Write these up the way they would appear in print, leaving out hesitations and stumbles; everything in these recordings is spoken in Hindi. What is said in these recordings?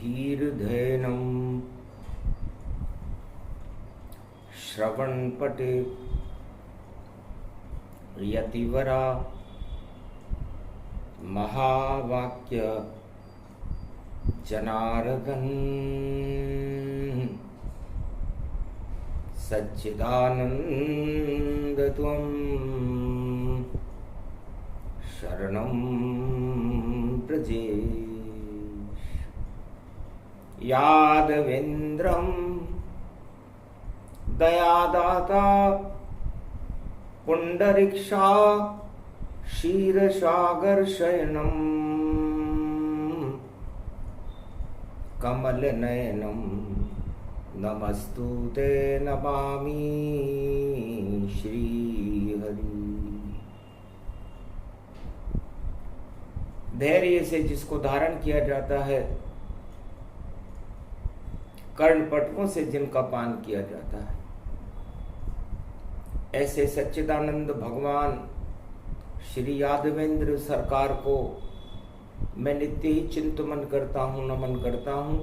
कीर्धेनं श्रवणपटे यतिवरा महावाक्य जनार्दन सच्चिदानंद त्वं शरणं व्रजेश। यादवेन्द्रं दयादाता पुंडरीक्षा क्षीरसागरशयनं कमलनयनं नमस्तुते नमामि श्रीहरि। धैर्य से जिसको धारण किया जाता है, कर्णपटकों से जिनका पान किया जाता है, ऐसे सच्चिदानंद भगवान श्री यादवेंद्र सरकार को मैं नित्य ही चिंतन करता हूँ, नमन करता हूँ,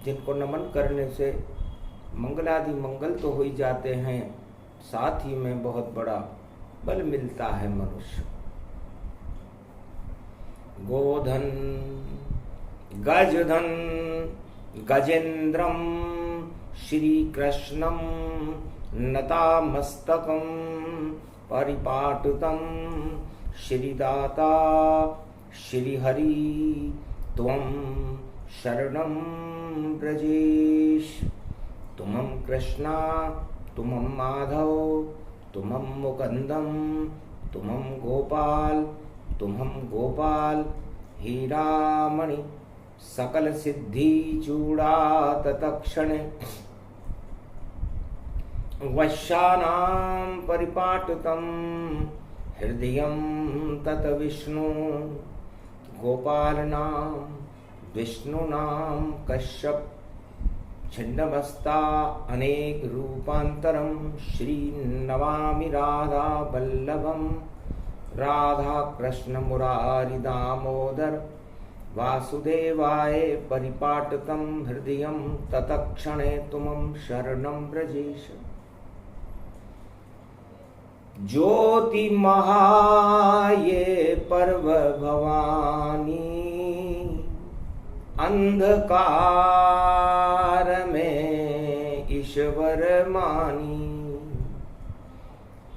जिनको नमन करने से मंगलादि मंगल तो हो ही जाते हैं, साथ ही में बहुत बड़ा बल मिलता है मनुष्य। गोधन गजधन गजेन्द्रम श्री कृष्णम नतामस्तकं परिपाटुतं श्रीदाता श्रीहरि त्वं शरणं व्रजेश। तुमं कृष्णा तुमं माधव तुमं मुकुन्दं तुमं गोपाल हीरामणि सकल सिद्धि चूड़ा तत्क्षणे वश्यानां परिपाटुतं हृदयं तत विष्णु गोपालनां विष्णुनां कश्यप छिन्नमस्ता अनेक रूपांतरं श्री नमामि राधा वल्लभं राधा कृष्ण मुरारी दामोदर वासुदेवाय परिपाटकं हृदयं तत्क्षणे तुमं शरणं व्रजेश। ज्योतिर्महाये पर्व भवानी अंधकार में ईश्वर मानी।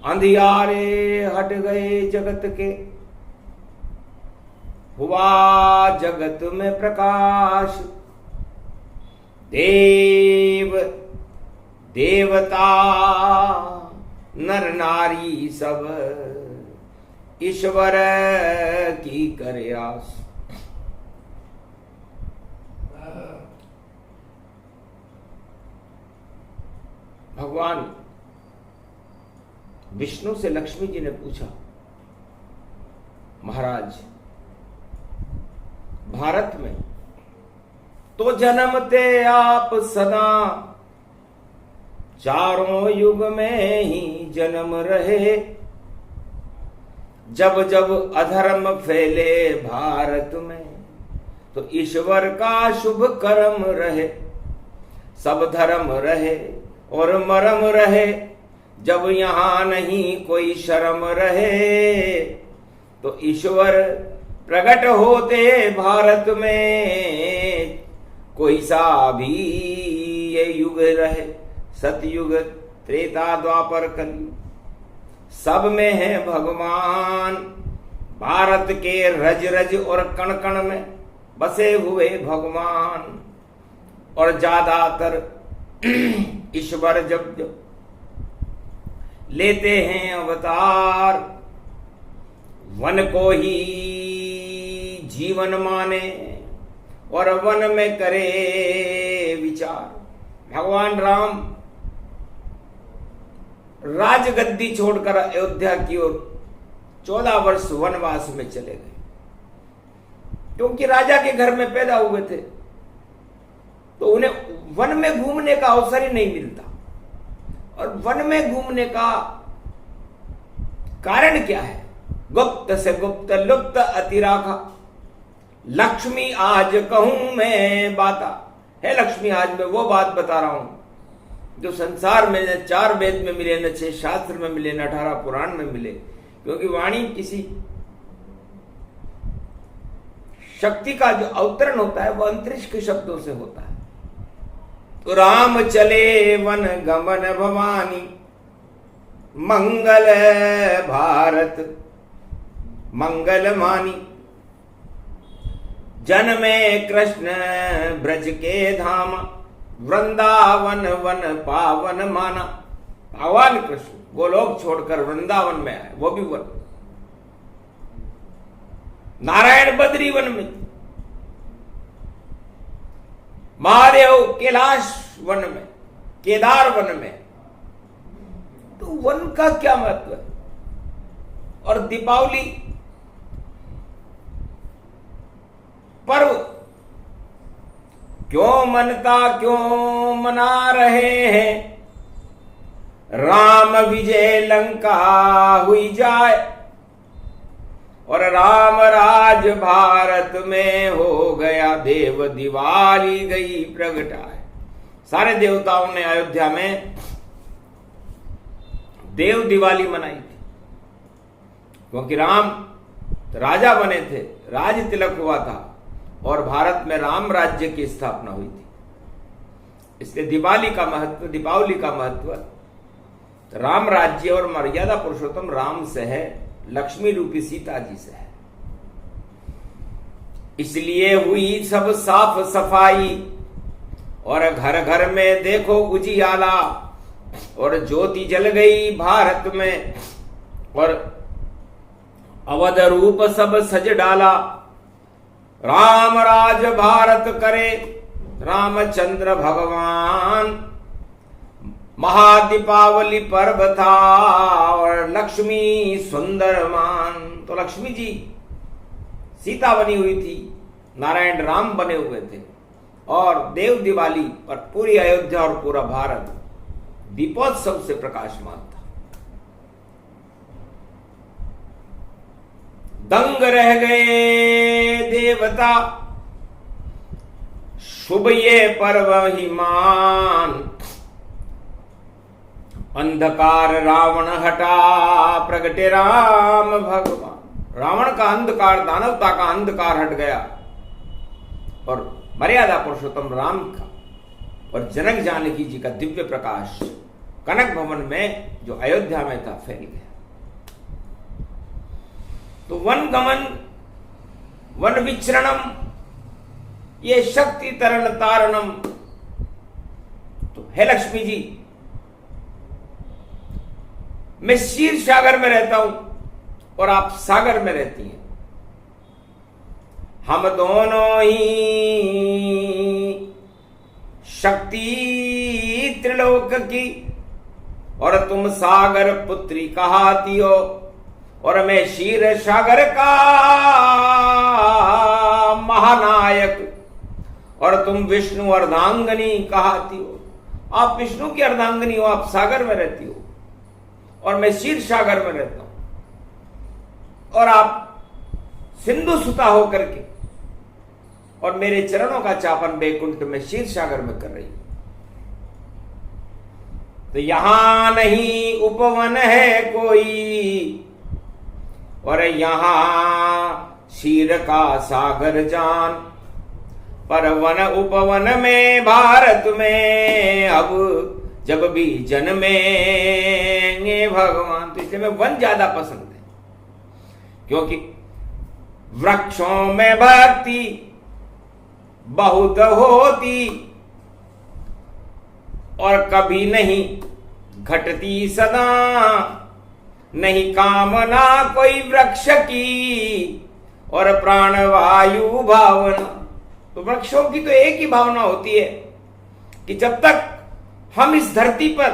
अंधियारे हट गए जगत के, हुआ जगत में प्रकाश। देव देवता नर नारी सब ईश्वर की करे आस। भगवान विष्णु से लक्ष्मी जी ने पूछा, महाराज भारत में तो जन्मते आप सदा, चारों युग में ही जन्म रहे। जब जब अधर्म फैले भारत में, तो ईश्वर का शुभ कर्म रहे। सब धर्म रहे और मरम रहे, जब यहाँ नहीं कोई शर्म रहे, तो ईश्वर प्रकट होते भारत में। कोई सा भी ये युग रहे, सतयुग त्रेता द्वापर कलयुग, सब में है भगवान। भारत के रज रज और कण कण में बसे हुए भगवान। और ज्यादातर ईश्वर जब लेते हैं अवतार, वन को ही जीवन माने और वन में करे विचार। भगवान राम राजगद्दी छोड़कर अयोध्या की ओर 14 वर्ष वनवास में चले गए, क्योंकि राजा के घर में पैदा हुए थे, तो उन्हें वन में घूमने का अवसर ही नहीं मिलता। और वन में घूमने का कारण क्या है? गुप्त से गुप्त लुप्त अतिराखा। लक्ष्मी आज कहूं मैं बाता, है लक्ष्मी आज मैं वो बात बता रहा हूं जो संसार में न 4 वेद में मिले, न 6 शास्त्र में मिले, न 18 पुराण में मिले। क्योंकि वाणी किसी शक्ति का जो अवतरण होता है वो अंतरिक्ष के शब्दों से होता है। तो राम चले वन गमन भवानी, मंगल भारत मंगल मानी। जन्मे कृष्ण ब्रज के धाम, वृंदावन वन पावन माना। भगवान कृष्ण गोलोक छोड़कर वृंदावन में आए, वो भी वन। नारायण बद्री वन में, महादेव कैलाश वन में, केदार वन में। तो वन का क्या महत्व है? और दीपावली पर्व क्यों मनता क्यों मना रहे हैं? राम विजय लंका हुई जाए और राम राज भारत में हो गया, देव दिवाली गई प्रगटाए। सारे देवताओं ने अयोध्या में देव दिवाली मनाई थी, क्योंकि राम राजा बने थे, राज तिलक हुआ था और भारत में राम राज्य की स्थापना हुई थी। इसलिए दिवाली का महत्व, दीपावली का महत्व राम राज्य और मर्यादा पुरुषोत्तम राम से है, लक्ष्मी रूपी सीता जी से है। इसलिए हुई सब साफ सफाई और घर घर में देखो उजियाला, और ज्योति जल गई भारत में और अवध रूप सब सज डाला। राम राज भारत करे रामचंद्र भगवान, महादीपावली पर्व था और लक्ष्मी सुंदरमान। तो लक्ष्मी जी सीता बनी हुई थी, नारायण राम बने हुए थे और देव दिवाली पर पूरी अयोध्या और पूरा भारत दीपोत्सव से प्रकाशमान था। दंग रह गए देवता, शुभ ये पर्व ही मान। अंधकार रावण हटा, प्रगटे राम भगवान। रावण का अंधकार, दानवता का अंधकार हट गया और मर्यादा पुरुषोत्तम राम का और जनक जानकी जी का दिव्य प्रकाश कनक भवन में जो अयोध्या में था फैल गया। तो वन गमन, वन विचरणम, ये शक्ति तरण तारणम। तो है लक्ष्मी जी, मैं क्षीर सागर में रहता हूं और आप सागर में रहती हैं। हम दोनों ही शक्ति त्रिलोक की और तुम सागर पुत्री कहाती हो, और मैं क्षीर सागर का महानायक और तुम विष्णु अर्धांगनी कहाती हो। आप विष्णु की अर्धांगनी हो, आप सागर में रहती हो और मैं क्षीर सागर में रहता हूं, और आप सिंधु सुता होकर के और मेरे चरणों का चापन बैकुंठ में क्षीर सागर में कर रही। तो यहां नहीं उपवन है कोई और यहां क्षीर का सागर जान, पर वन उपवन में भारत में अब जब भी जन्मेंगे भगवान। तो इसलिए मैं वन ज्यादा पसंद है, क्योंकि वृक्षों में भक्ति बहुत होती और कभी नहीं घटती सदा। नहीं कामना कोई वृक्ष की और प्राणवायु भावना। तो वृक्षों की तो एक ही भावना होती है कि जब तक हम इस धरती पर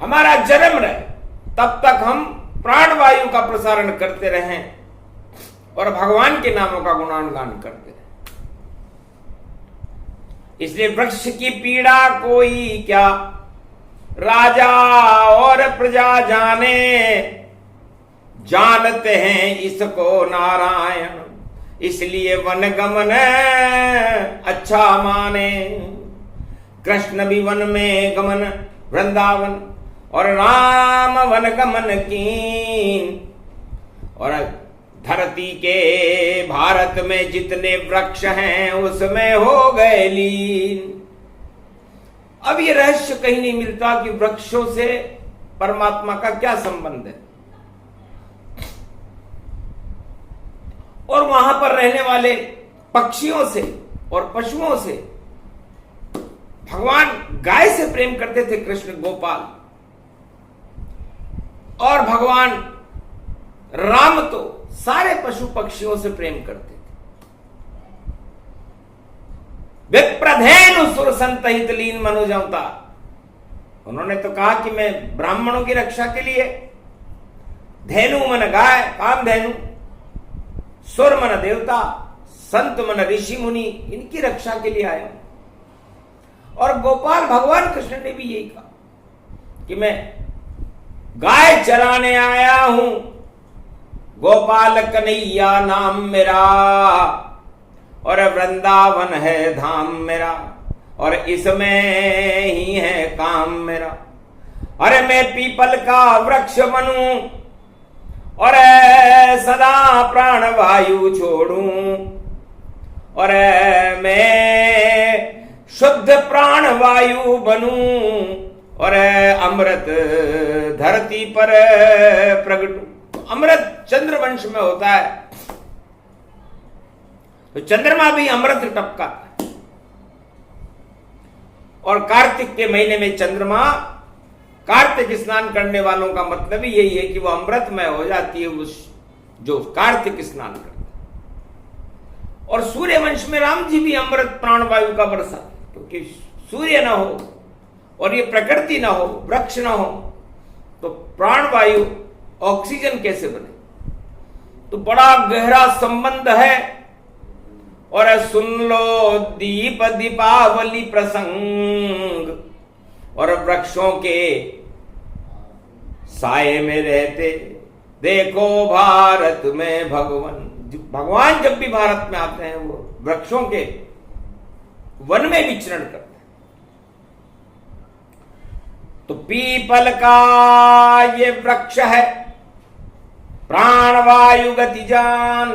हमारा जन्म रहे तब तक हम प्राणवायु का प्रसारण करते रहें और भगवान के नामों का गुणानुगान करते रहें। इसलिए वृक्ष की पीड़ा कोई क्या राजा और प्रजा जाने, जानते हैं इसको नारायण, इसलिए वन गमन अच्छा माने। कृष्ण भी वन में गमन वृंदावन, और राम वन गमन कीन। और धरती के भारत में जितने वृक्ष हैं उसमें हो गए लीन। अब ये रहस्य कहीं नहीं मिलता कि वृक्षों से परमात्मा का क्या संबंध है, और वहां पर रहने वाले पक्षियों से और पशुओं से। भगवान गाय से प्रेम करते थे कृष्ण गोपाल, और भगवान राम तो सारे पशु पक्षियों से प्रेम करते थे। विप्रधेनु सुर संतहित लीन मनुज अवतार। उन्होंने तो कहा कि मैं ब्राह्मणों की रक्षा के लिए धेनु मन गाय काम धेनु, सुर मन देवता, संत मन ऋषि मुनि, इनकी रक्षा के लिए आया हूं। और गोपाल भगवान कृष्ण ने भी यही कहा कि मैं गाय चराने आया हूं, गोपाल कन्हैया नाम मेरा, और वृंदावन है धाम मेरा, और इसमें ही है काम मेरा। अरे मैं पीपल का वृक्ष बनूं, और सदा प्राण वायु छोड़ूं, और मैं शुद्ध प्राण वायु बनूं, और अमृत धरती पर प्रगटूं। अमृत चंद्रवंश में होता है, तो चंद्रमा भी अमृत टपकाता है, और कार्तिक के महीने में चंद्रमा, कार्तिक स्नान करने वालों का मतलब ही यही है कि वो अमृतमय हो जाती है उस जो कार्तिक स्नान करता है। और सूर्य वंश में राम जी भी अमृत प्राणवायु का बरसा, क्योंकि सूर्य ना हो और ये प्रकृति ना हो, वृक्ष ना हो, तो प्राणवायु ऑक्सीजन कैसे बने। तो बड़ा गहरा संबंध है। और सुन लो दीप दीपावली प्रसंग, और वृक्षों के साये में रहते देखो भारत में भगवान जब भी भारत में आते हैं वो वृक्षों के वन में विचरण करते हैं। तो पीपल का ये वृक्ष है प्राणवायु गति जान,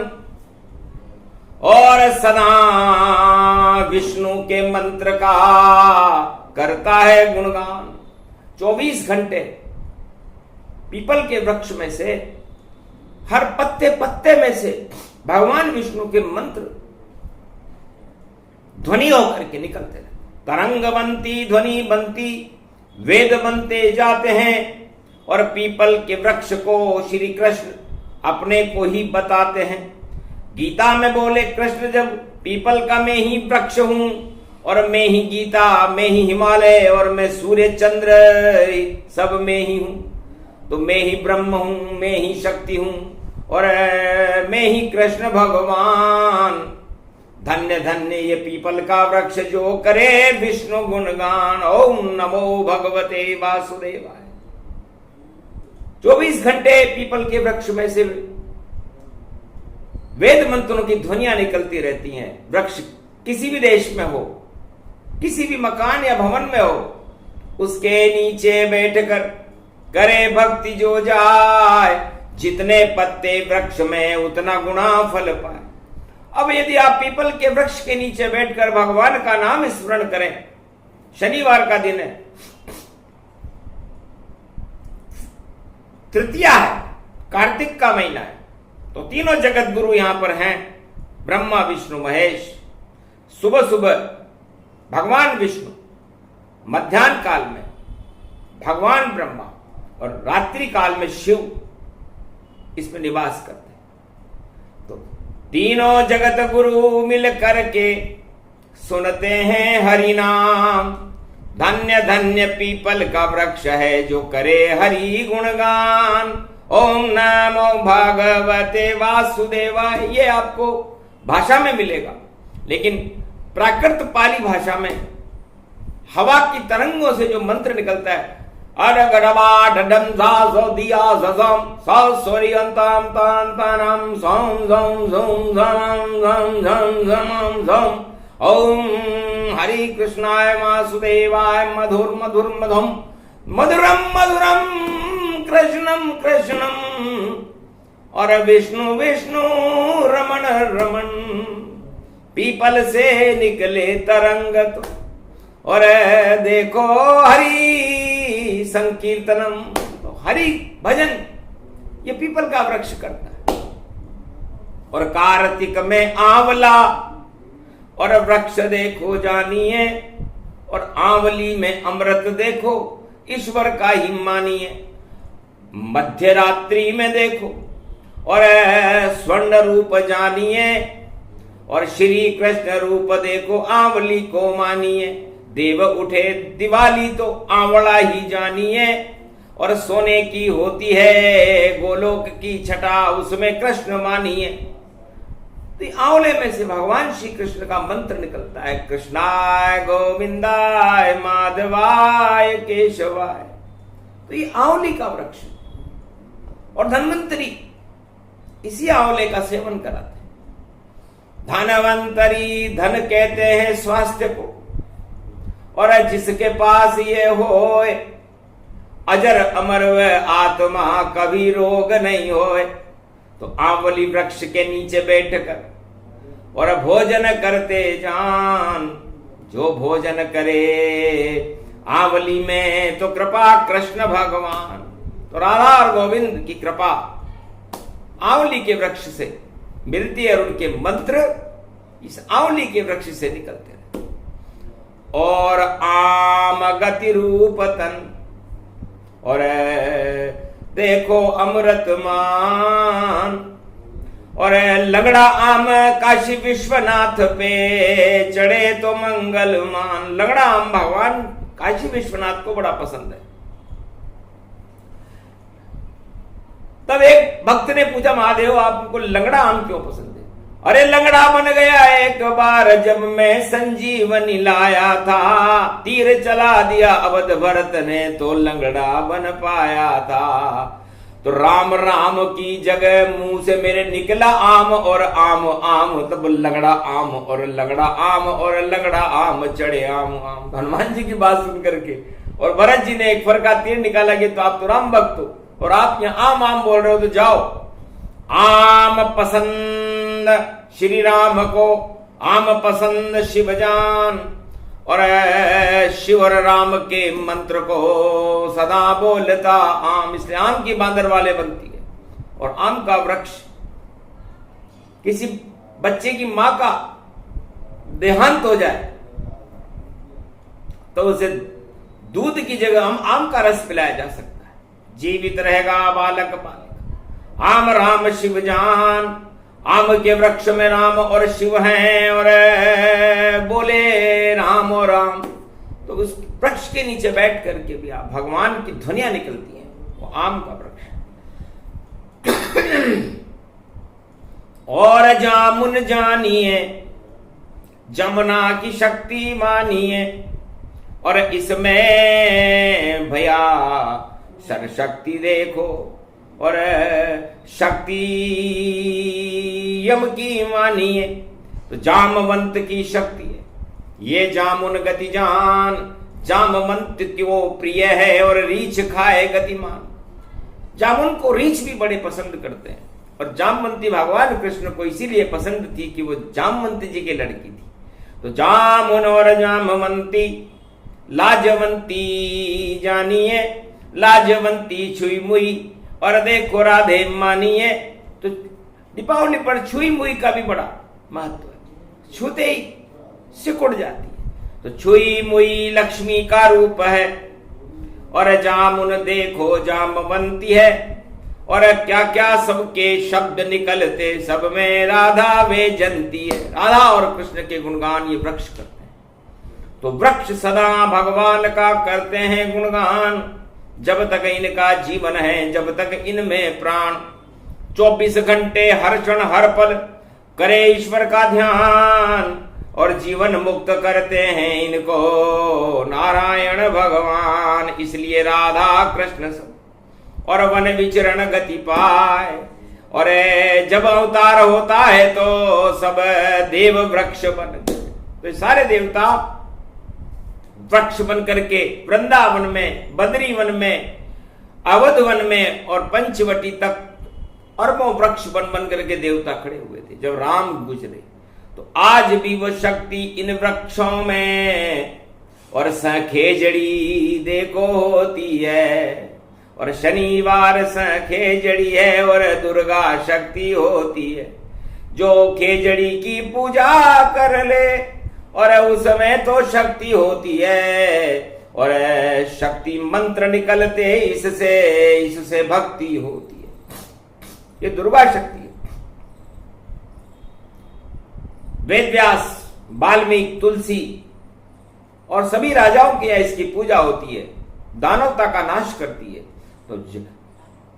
और सदा विष्णु के मंत्र का करता है गुणगान। 24 घंटे पीपल के वृक्ष में से, हर पत्ते पत्ते में से भगवान विष्णु के मंत्र ध्वनि होकर के निकलते हैं। तरंग बनती ध्वनि बनती वेद बनते जाते हैं, और पीपल के वृक्ष को श्री कृष्ण अपने को ही बताते हैं। गीता में बोले कृष्ण जब पीपल का मैं ही वृक्ष हूं, और मैं ही गीता, मैं ही हिमालय, और मैं सूर्य चंद्र सब में ही हूं। तो मैं ही ब्रह्म हूं, मैं ही शक्ति हूं, और मैं ही कृष्ण भगवान। धन्य धन्य ये पीपल का वृक्ष जो करे विष्णु गुणगान। ओम नमो भगवते वासुदेवाय। 24 घंटे पीपल के वृक्ष में से वेद मंत्रों की ध्वनियां निकलती रहती हैं। वृक्ष किसी भी देश में हो, किसी भी मकान या भवन में हो, उसके नीचे बैठकर करे भक्ति जो जाए, जितने पत्ते वृक्ष में उतना गुना फल पाए। अब यदि आप पीपल के वृक्ष के नीचे बैठकर भगवान का नाम स्मरण करें, शनिवार का दिन है, तृतीया है, कार्तिक का महीना है, तो तीनों जगत गुरु यहां पर हैं, ब्रह्मा विष्णु महेश। सुबह सुबह भगवान विष्णु, मध्याह्न काल में भगवान ब्रह्मा, और रात्रि काल में शिव इसमें निवास करते हैं। तो तीनों जगत गुरु मिल करके सुनते हैं हरि नाम। धन्य धन्य पीपल का वृक्ष है जो करे हरि गुणगान। ओम नमो भगवते वासुदेवाय। ये आपको भाषा में मिलेगा, लेकिन प्राकृत पाली भाषा में हवा की तरंगों से जो मंत्र निकलता है, अरगड़वाडम सासो दिया ससम सस्वरियंताम तांतानम सम सम सम सम सम सम सम ओम हरि कृष्णाय वासुदेवाय मधुर मधुर मधुम मधुरम मधुरम कृष्णम कृष्णम और विष्णु विष्णु रमण रमण पीपल से निकले तरंगत और देखो हरि संकीर्तनम। तो हरि भजन ये पीपल का वृक्ष करता है। और कार्तिक में आंवला और वृक्ष देखो जानिए और आंवली में अमृत देखो ईश्वर का ही मानिए। मध्य रात्रि में देखो और स्वर्ण रूप जानिए और श्री कृष्ण रूप देखो आंवली को मानिए। देव उठे दिवाली तो आंवला ही जानिए और सोने की होती है गोलोक की छटा उसमें कृष्ण मानिए। तो आंवले में से भगवान श्री कृष्ण का मंत्र निकलता है, कृष्णाय गोविंदाय माधवाय केशवाय। तो ये आंवली का वृक्ष और धन्वंतरी इसी आंवले का सेवन कराते हैं। धनवंतरी धन कहते हैं स्वास्थ्य को और जिसके पास ये होए अजर अमर व आत्मा कभी रोग नहीं होए। तो आंवली वृक्ष के नीचे बैठकर और भोजन करते जान जो भोजन करे आंवली में तो कृपा कृष्ण भगवान। तो राधा और गोविंद की कृपा आंवली के वृक्ष से मिलती है और उनके मंत्र इस आंवली के वृक्ष से निकलते हैं। और आम गति रूप तन और देखो अमृत मान और लगड़ा आम काशी विश्वनाथ पे चढ़े तो मंगल मान। लगड़ा आम भगवान काशी विश्वनाथ को बड़ा पसंद है। तब एक भक्त ने पूछा, महादेव आपको लंगड़ा आम क्यों पसंद है? अरे लंगड़ा बन गया एक बार जब मैं संजीवनी लाया था, तीर चला दिया अवध भरत ने तो लंगड़ा बन पाया था। तो राम राम की जगह मुंह से मेरे निकला आम और आम आम, तब लंगड़ा आम और लंगड़ा आम और लंगड़ा आम चढ़े आम आम। हनुमान जी की बात सुन करके और भरत जी ने एक फर का तीर निकाला कि तो आप तो राम भक्त हो और आप यहाँ आम आम बोल रहे हो, तो जाओ आम पसंद श्री राम को, आम पसंद शिवजान और शिव और राम के मंत्र को सदा बोलता आम। इसलिए आम की बांदर वाले बनती है। और आम का वृक्ष किसी बच्चे की मां का देहांत हो जाए तो उसे दूध की जगह हम आम का रस पिलाया जा सकता है, जीवित रहेगा बालक बालिका। आम राम शिव जान, आम के वृक्ष में राम और शिव हैं और बोले राम और राम। तो उस वृक्ष के नीचे बैठ करके भी आप भगवान की ध्वनियां निकलती हैं, वो आम का वृक्ष। और जामुन जानिए जमुना की शक्ति मानिए और इसमें भैया सरशक्ति देखो और शक्ति यम की मानिए। तो जामवंत की शक्ति है ये जामुन गति जान, जामवंत को प्रिय है और रीछ खाए गतिमान। जामुन को रीछ भी बड़े पसंद करते हैं और जामवंती भगवान कृष्ण को इसीलिए पसंद थी कि वो जामवंती जी की लड़की थी। तो जामुन और जामवंती लाजवंती जानिए, लाजवंती छुई मुई और देखो राधे मानिए। तो दीपावली पर छुई मुई का भी बड़ा महत्व है, छूते ही सिकुड़ जाती है। तो छुई मुई लक्ष्मी का रूप है और जामुन देखो जामवंती है और क्या क्या सबके शब्द निकलते सब में राधा वे जनती है। राधा और कृष्ण के गुणगान ये वृक्ष करते हैं। तो वृक्ष सदा भगवान का करते हैं गुणगान, जब तक इनका जीवन है, जब तक इनमें प्राण। 24 घंटे हर क्षण हर पल करे ईश्वर का ध्यान और जीवन मुक्त करते हैं इनको नारायण भगवान। भगवान, इसलिए राधा कृष्ण सब और वन विचरण गति पाए। और जब अवतार होता है तो सब देव वृक्ष बन गए। तो सारे देवता वृक्ष बन करके वृंदावन में, बद्री वन में, अवध वन में और पंचवटी तक अरबों वृक्ष बन करके देवता खड़े हुए थे जब राम गुजरे। तो आज भी वो शक्ति इन वृक्षों में और सखेजड़ी देखो होती है। और शनिवार सखेजड़ी है और दुर्गा शक्ति होती है। जो खेजड़ी की पूजा कर ले और उसमें तो शक्ति होती है। और शक्ति मंत्र निकलते इससे भक्ति होती है। ये दुर्गा शक्ति है। वेद व्यास, वाल्मीकि, तुलसी और सभी राजाओं की इसकी पूजा होती है। दानवता का नाश करती है। तो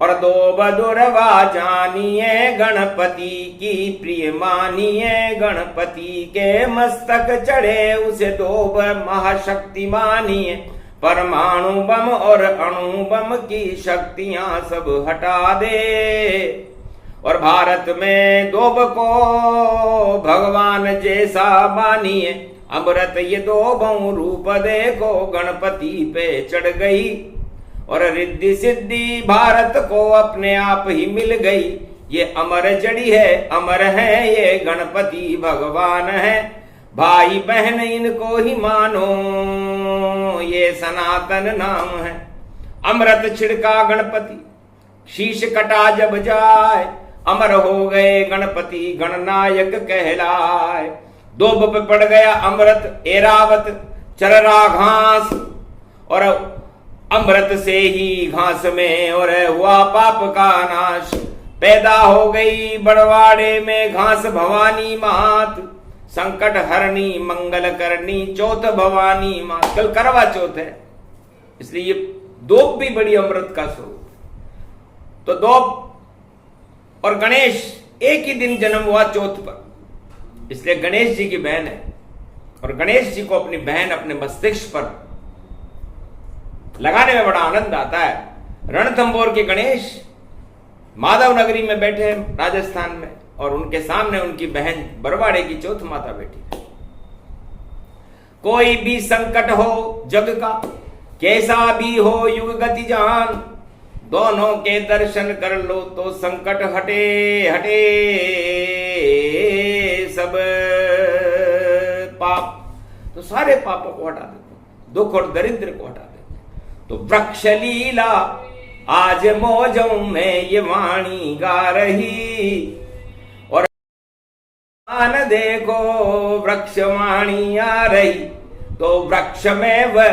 और दो बदुरवा जानिए गणपति की प्रिय मानिए। गणपति के मस्तक चढ़े उसे दो महाशक्ति मानिए। परमाणु बम और अणु बम की शक्तियां सब हटा दे। और भारत में दोब को भगवान जैसा मानिए। अमृत ये दोबों रूप देखो गणपति पे चढ़ गई। और रिद्धि सिद्धि भारत को अपने आप ही मिल गई। ये अमर जड़ी है, अमर है ये गणपति भगवान है। भाई बहन इनको ही मानो, ये सनातन नाम है। अमृत छिड़का गणपति, शीश कटा जब जाए। अमर हो गए गणपति, गणनायक कहलाए। दोब पे पड़ गया अमृत, एरावत चररा घास। और अमृत से ही घास में और हुआ पाप का नाश। पैदा हो गई बड़वाड़े में घास भवानी मात। संकट हरनी मंगल करनी चौथ भवानी मात। कल करवा चौथ है, इसलिए ये दोब भी बड़ी अमृत का स्वरूप। तो दोब और गणेश एक ही दिन जन्म हुआ चौथ पर, इसलिए गणेश जी की बहन है। और गणेश जी को अपनी बहन अपने मस्तिष्क पर लगाने में बड़ा आनंद आता है। रणथंबोर के गणेश माधव नगरी में बैठे हैं राजस्थान में, और उनके सामने उनकी बहन बरवाड़े की चौथ माता बैठी है। कोई भी संकट हो जग का, कैसा भी हो युग गति जान। दोनों के दर्शन कर लो तो संकट हटे हटे सब पाप। तो सारे पापों को हटा देते, दुख और दरिद्र को हटा देते। तो वृक्ष लीला आज मौजों में ये वाणी गा रही। और आन देखो वृक्ष वाणी आ रही। तो वृक्ष में वह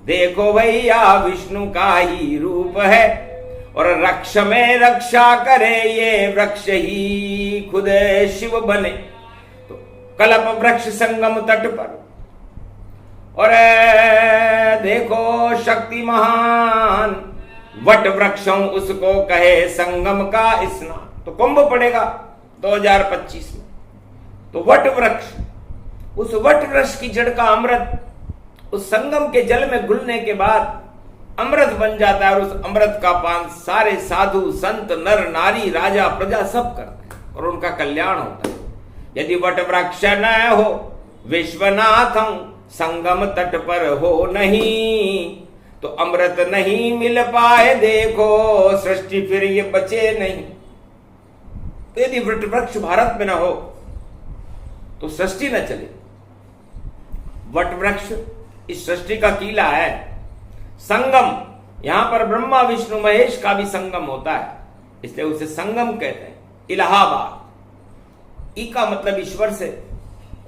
देखो भैया विष्णु का ही रूप है। और रक्ष में रक्षा करे ये वृक्ष ही खुद शिव बने। तो कल्प वृक्ष संगम तट पर और देखो शक्ति महान। वट वृक्षों उसको कहे संगम का स्नान। तो कुंभ पड़ेगा 2025 में। तो वट वृक्ष, उस वट वृक्ष की जड़ का अमृत उस संगम के जल में घुलने के बाद अमृत बन जाता है। और उस अमृत का पान सारे साधु संत नर नारी राजा प्रजा सब करते हैं और उनका कल्याण होता है। यदि वट वृक्ष न हो विश्वनाथं संगम तट पर हो नहीं, तो अमृत नहीं मिल पाए देखो सृष्टि फिर ये बचे नहीं। तो यदि वट वृक्ष भारत में न हो तो सृष्टि न चले। वट वृक्ष इस सृष्टि का कीला है। संगम, यहां पर ब्रह्मा विष्णु महेश का भी संगम होता है, इसलिए उसे संगम कहते हैं। इलाहाबाद, ई का मतलब ईश्वर से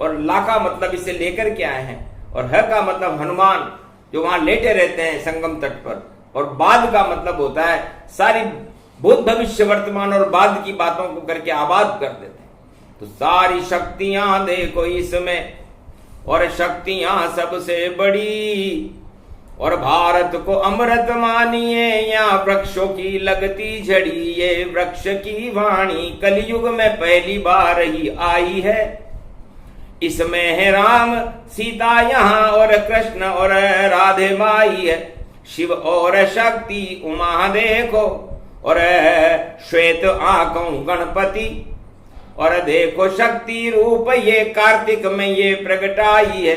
और ला का मतलब इसे लेकर के आए हैं, और ह का मतलब हनुमान जो वहां लेटे रहते हैं संगम तट पर, और बाद का मतलब होता है सारी भूत भविष्य वर्तमान और बाद की बातों को करके आबाद कर देते हैं। तो सारी शक्तियां देखो इसमें, और शक्तियां सबसे बड़ी। और भारत को अमृत मानिए, यहाँ वृक्षों की लगती झड़ी। ये वृक्ष की वाणी कलयुग में पहली बार ही आई है। इसमें है राम सीता यहाँ और कृष्ण और राधे माई है। शिव और शक्ति उमा देखो, और श्वेत आंखों गणपति, और देखो शक्ति रूप ये कार्तिक में ये प्रगटाई है,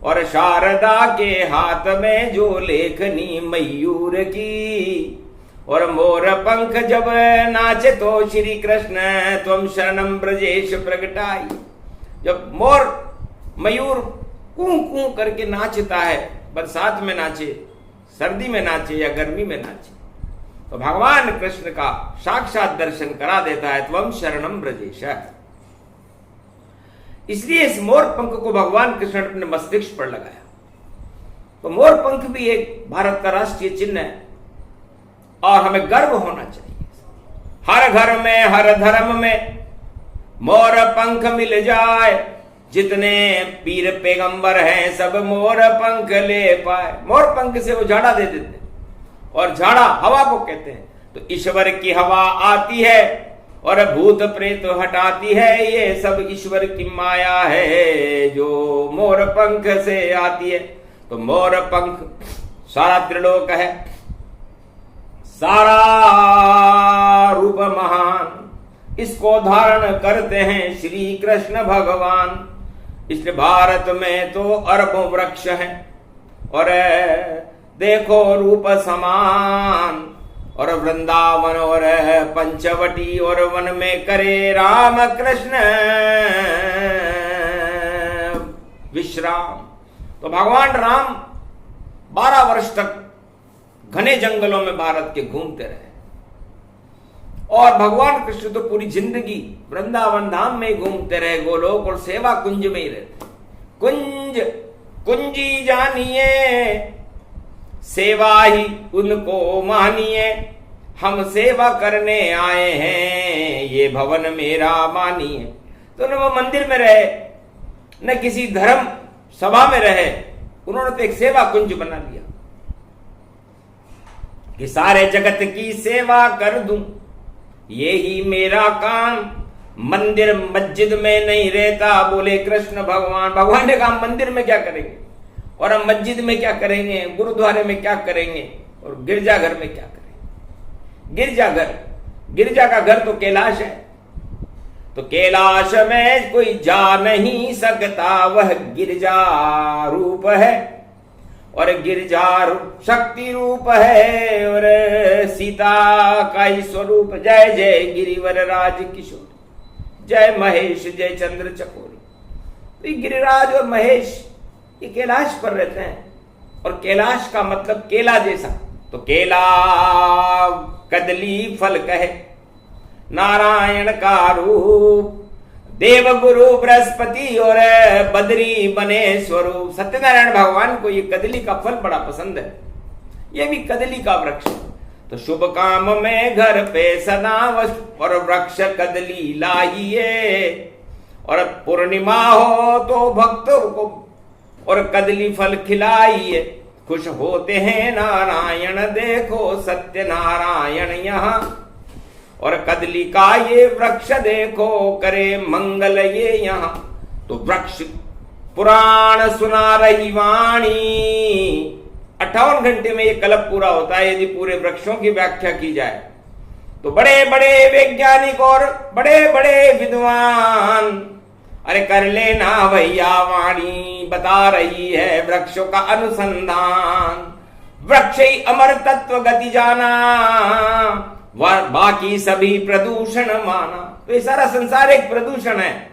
और शारदा के हाथ में जो लेखनी मयूर की, और मोर पंख जब नाचे तो श्री कृष्ण त्वम शरणम ब्रजेश प्रगटाई। जब मोर मयूर कूं कूं करके नाचता है, बरसात में नाचे, सर्दी में नाचे या गर्मी में नाचे, तो भगवान कृष्ण का साक्षात दर्शन करा देता है, त्वम शरणम ब्रजेश। इसलिए इस मोर पंख को भगवान कृष्ण ने अपने मस्तिष्क पर लगाया। तो मोर पंख भी एक भारत का राष्ट्रीय चिन्ह है और हमें गर्व होना चाहिए। हर घर में, हर धर्म में मोर पंख मिल जाए, जितने पीर पैगंबर हैं सब मोर पंख ले पाए। मोर पंख से वो झाड़ा दे देते हैं, और झाड़ा हवा को कहते हैं। तो ईश्वर की हवा आती है और भूत प्रेत हटाती है, ये सब ईश्वर की माया है जो मोर पंख से आती है। तो मोर पंख सारा त्रिलोक है, सारा रूप महान, इसको धारण करते हैं श्री कृष्ण भगवान। इसलिए भारत में तो अरबों वृक्ष हैं, और देखो रूप समान, और वृंदावन और पंचवटी और वन में करे राम कृष्ण विश्राम। तो भगवान राम 12 वर्ष तक घने जंगलों में भारत के घूमते रहे, और भगवान कृष्ण तो पूरी जिंदगी वृंदावन धाम में घूमते रहे, गोलोक और सेवा कुंज में ही रहते। कुंज कुंजी जानिए, सेवा ही उनको मानिए, हम सेवा करने आए हैं, ये भवन मेरा मानिए। तो न वो मंदिर में रहे, न किसी धर्म सभा में रहे, उन्होंने तो एक सेवा कुंज बना लिया कि सारे जगत की सेवा कर दूं, ये ही मेरा काम। मंदिर मस्जिद में नहीं रहता, बोले कृष्ण भगवान। भगवान ने कहा मंदिर में क्या करेंगे, और हम मस्जिद में क्या करेंगे, गुरुद्वारे में क्या करेंगे, और गिरजाघर में क्या करेंगे। गिरजाघर, गिरजा का घर तो कैलाश है, तो कैलाश में कोई जा नहीं सकता, वह गिरजा रूप है, और गिरजा शक्ति रूप है, और सीता का ही स्वरूप। जय जय गिरिवर राज किशोर, जय महेश जय चंद्र चकोरी। तो ये गिरिराज और महेश ये कैलाश पर रहते हैं, और कैलाश का मतलब केला जैसा। तो केला कदली फल कहे, नारायण का रूप, देव गुरु बृहस्पति और बद्री बने स्वरूप। सत्यनारायण भगवान को ये कदली का फल बड़ा पसंद है, ये भी कदली का वृक्ष। तो शुभ काम में घर पे सदा और वृक्ष कदली लाइए, और पूर्णिमा हो तो भक्तों को और कदली फल खिलाइए। खुश होते हैं नारायण, देखो सत्य नारायण यहाँ, और कदली का ये वृक्ष देखो करे मंगल ये यहाँ। तो वृक्ष पुराण सुना रही वाणी, 58 घंटे में ये कल्प पूरा होता है यदि पूरे वृक्षों की व्याख्या की जाए। तो बड़े बड़े वैज्ञानिक और बड़े बड़े विद्वान, अरे कर लेना भैया, वाणी बता रही है वृक्षों का अनुसंधान। वृक्ष ही अमर तत्व गति जाना, बाकी सभी प्रदूषण माना। तो ये सारा संसार एक प्रदूषण है,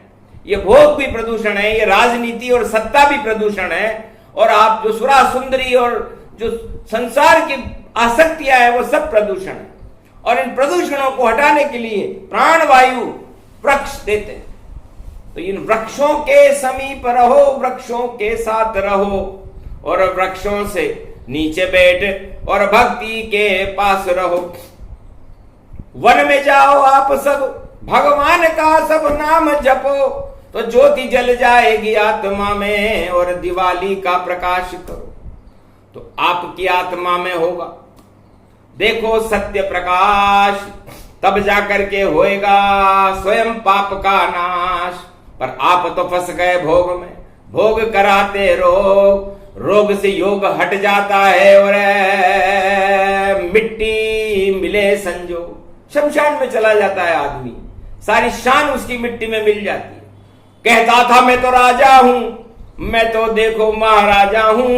ये भोग भी प्रदूषण है, ये राजनीति और सत्ता भी प्रदूषण है, और आप जो सुरा सुंदरी और जो संसार की आसक्तियां है वो सब प्रदूषण है। और इन प्रदूषणों को हटाने के लिए प्राणवायु वृक्ष देते हैं। तो इन वृक्षों के समीप रहो, वृक्षों के साथ रहो, और वृक्षों से नीचे बैठ और भक्ति के पास रहो। वन में जाओ आप सब, भगवान का सब नाम जपो, तो ज्योति जल जाएगी आत्मा में, और दिवाली का प्रकाश करो तो आपकी आत्मा में होगा। देखो सत्य प्रकाश, तब जाकर के होएगा स्वयं पाप का नाश। पर आप तो फंस गए भोग में, भोग कराते रोग, रोग से योग हट जाता है और मिट्टी मिले संजो, शमशान में चला जाता है आदमी, सारी शान उसकी मिट्टी में मिल जाती है। कहता था मैं तो राजा हूं, मैं तो देखो महाराजा हूं,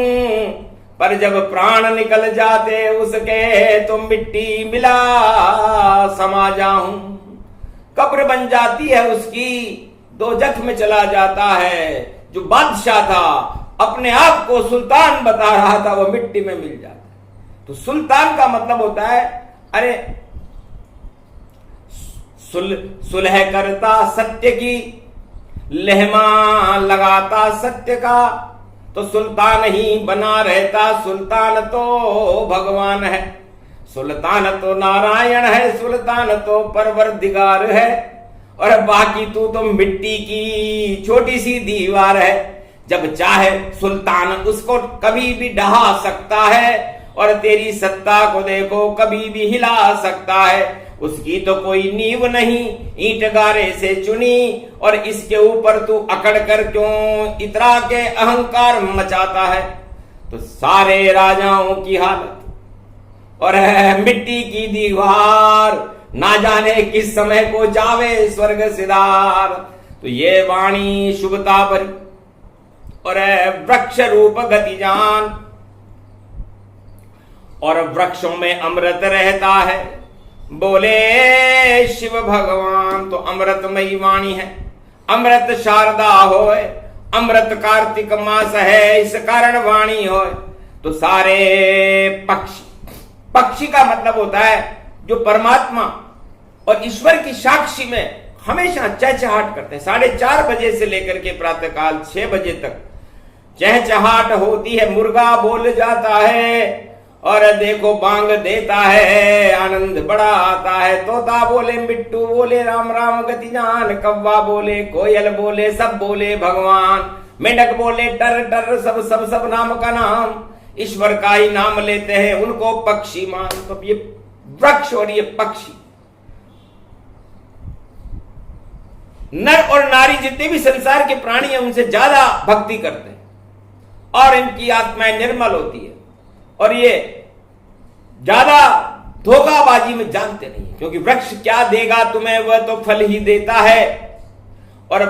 पर जब प्राण निकल जाते उसके तो मिट्टी मिला समा जाऊं। कब्र बन जाती है उसकी, दोजख में चला जाता है। जो बादशाह था, अपने आप को सुल्तान बता रहा था, वो मिट्टी में मिल जाता है। तो सुल्तान का मतलब होता है, अरे सुलह करता सत्य की, लहमा लगाता सत्य का, तो सुल्तान ही बना रहता। सुल्तान तो भगवान है, सुल्तान तो नारायण है, सुल्तान तो परवरदिगार है, और बाकी तू तो मिट्टी की छोटी सी दीवार है। जब चाहे सुल्तान उसको कभी भी ढहा सकता है, और तेरी सत्ता को देखो कभी भी हिला सकता है। उसकी तो कोई नींव नहीं, ईंट गारे से चुनी, और इसके ऊपर तू अकड़ कर क्यों इतरा के अहंकार मचाता है। तो सारे राजाओं की हालत और मिट्टी की दीवार, ना जाने किस समय को जावे स्वर्ग सिधार। तो ये वाणी शुभता भरी और वृक्ष रूप गति जान, और वृक्षों में अमृत रहता है, बोले शिव भगवान। तो अमृतमयी वाणी है, अमृत शारदा होए, अमृत कार्तिक मास है, इस कारण वाणी होए। तो सारे पक्षी, पक्षी का मतलब होता है जो परमात्मा और ईश्वर की साक्षी में हमेशा चहचहाट करते हैं। 4:30 बजे से लेकर के प्रातःकाल 6 बजे तक चहचहाट होती है। मुर्गा बोल जाता है और देखो बांग देता है, आनंद बड़ा आता है। तोता बोले, मिट्टू बोले राम राम गति जान, कौवा बोले, कोयल बोले, सब बोले भगवान, मेंढक बोले टर टर, सब सब सब नाम का नाम, ईश्वर का ही नाम लेते हैं, उनको पक्षी मान। तो ये वृक्ष और ये पक्षी, नर और नारी जितने भी संसार के प्राणी हैं उनसे ज्यादा भक्ति करते हैं, और इनकी आत्माएं निर्मल होती है, और ये ज्यादा धोखाबाजी में जानते नहीं, क्योंकि वृक्ष क्या देगा तुम्हें, वह तो फल ही देता है। और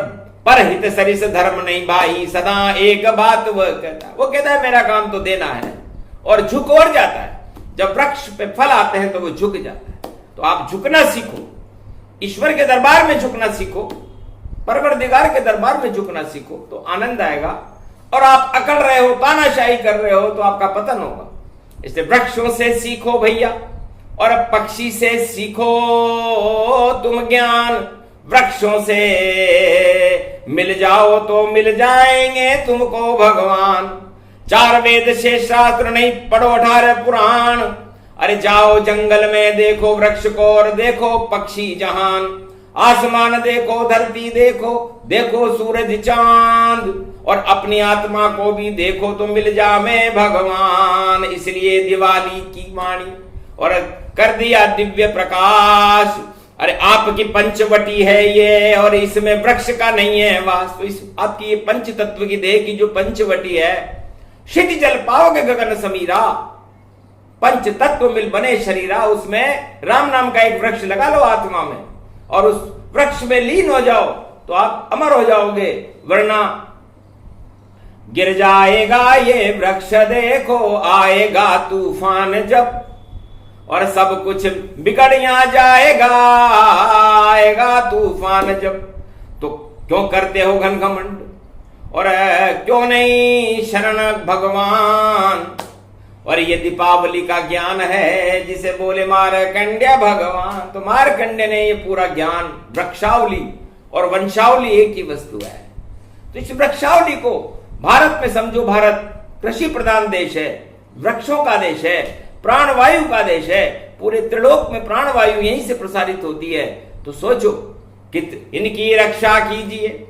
परहित सरिस धर्म नहीं भाई, सदा एक बात वह कहता है, वो कहता है मेरा काम तो देना है, और झुक और जाता है। जब वृक्ष पे फल आते हैं तो वो झुक जाता है। तो आप झुकना सीखो, ईश्वर के दरबार में झुकना सीखो, परवरदिगार के दरबार में झुकना सीखो, तो आनंद आएगा। और आप अकड़ रहे हो, तानाशाही कर रहे हो, तो आपका पतन होगा। इसलिए वृक्षों से सीखो भैया, और पक्षी से सीखो तुम ज्ञान। वृक्षों से मिल जाओ तो मिल जाएंगे तुमको भगवान। 4 वेद से शास्त्र नहीं, पढ़ो 18 पुराण। अरे जाओ जंगल में देखो वृक्ष को, और देखो पक्षी जहान। आसमान देखो, धरती देखो, देखो सूरज चांद, और अपनी आत्मा को भी देखो तो मिल जावे भगवान। इसलिए दिवाली की वाणी और कर दिया दिव्य प्रकाश। अरे आपकी पंचवटी है ये, और इसमें वृक्ष का नहीं है वास। तो इस आपकी ये पंच तत्व की देह की जो पंचवटी है, क्षिति जल पाओगे गगन समीरा, पंच तत्व मिल बने शरीरा। उसमें राम नाम का एक वृक्ष लगा लो आत्मा में, और उस वृक्ष में लीन हो जाओ तो आप अमर हो जाओगे, वरना गिर जाएगा ये वृक्ष देखो, आएगा तूफान जब, और सब कुछ बिगड़िया जाएगा, आएगा तूफान जब। तो क्यों करते हो घन घमंड, और क्यों नहीं शरण भगवान। और ये दीपावली का ज्ञान है जिसे बोले मारकंड्य भगवान। तो मारकंड्य ने ये पूरा ज्ञान, वृक्षावली और वंशावली एक ही वस्तु है। तो इस वृक्षावली को भारत में समझो, भारत कृषि प्रधान देश है, वृक्षों का देश है, प्राणवायु का देश है। पूरे त्रिलोक में प्राणवायु यहीं से प्रसारित होती है। तो सोचो कि इनकी रक्षा कीजिए,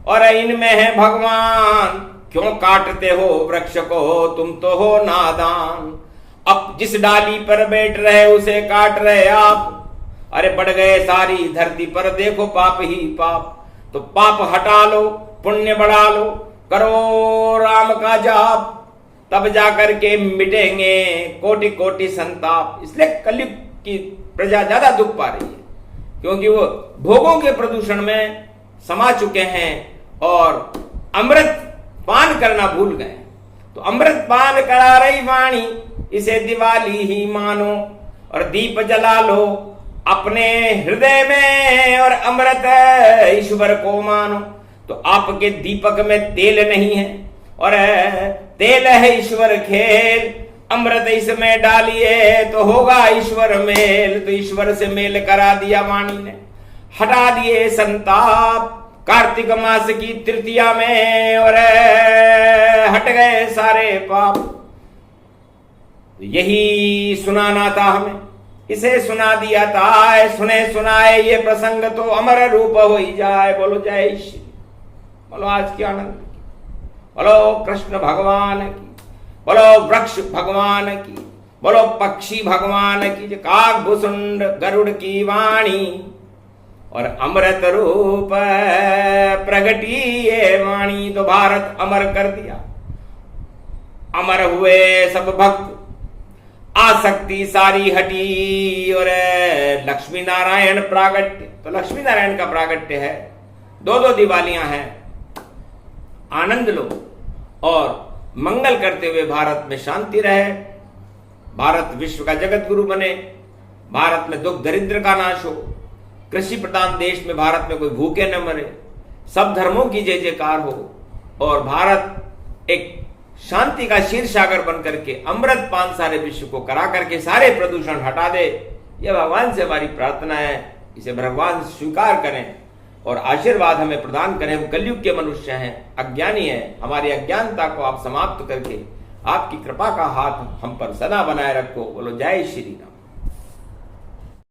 और इनमें है भगवान। क्यों काटते हो वृक्ष को, तुम तो हो नादान। अब जिस डाली पर बैठ रहे उसे काट रहे आप। अरे बढ़ गए सारी धरती पर, देखो पाप ही पाप। तो पाप हटा लो, पुण्य बढ़ा लो, करो राम का जाप। तब जाकर के मिटेंगे कोटि कोटि संताप। इसलिए कलयुग की प्रजा ज्यादा दुख पा रही है, क्योंकि वो भोगों के प्रदूषण में समा चुके हैं और अमृत पान करना भूल गए। तो अमृत पान करा रही वाणी, इसे दिवाली ही मानो और दीप जला लो अपने हृदय में और अमृत ईश्वर को मानो। तो आपके दीपक में तेल नहीं है और तेल है ईश्वर खेल, अमृत इसमें डालिए तो होगा ईश्वर मेल। तो ईश्वर से मेल करा दिया वाणी ने, हटा दिए संताप कार्तिक मास की तृतीया में और हट गए सारे पाप। यही सुनाना था हमें, इसे सुना दिया था। सुने सुनाए ये प्रसंग तो अमर रूप हो ही जाए। बोलो जय श्री, बोलो आज की आनंद की, बोलो कृष्ण भगवान की, बोलो वृक्ष भगवान की, बोलो पक्षी भगवान की, काक भुसुंड गरुड़ की वाणी और अमृत रूप प्रगटी ये वाणी। तो भारत अमर कर दिया, अमर हुए सब भक्त, आसक्ति सारी हटी और लक्ष्मी नारायण प्रागट्य। तो लक्ष्मी नारायण का प्रागट्य है, दो दो दिवालियां हैं। आनंद लो और मंगल करते हुए भारत में शांति रहे, भारत विश्व का जगत गुरु बने, भारत में दुख दरिद्र का नाश हो, कृषि प्रधान देश में भारत में कोई भूखे न मरे, सब धर्मों की जय जयकार हो और भारत एक शांति का क्षीर सागर बन करके अमृत पान सारे विश्व को करा करके सारे प्रदूषण हटा दे। यह भगवान से हमारी प्रार्थना है, इसे भगवान स्वीकार करें और आशीर्वाद हमें प्रदान करें। हम कलयुग के मनुष्य हैं, अज्ञानी हैं, हमारी अज्ञानता को आप समाप्त करके आपकी कृपा का हाथ हम पर सदा बनाए रखो। बोलो जय श्री राम।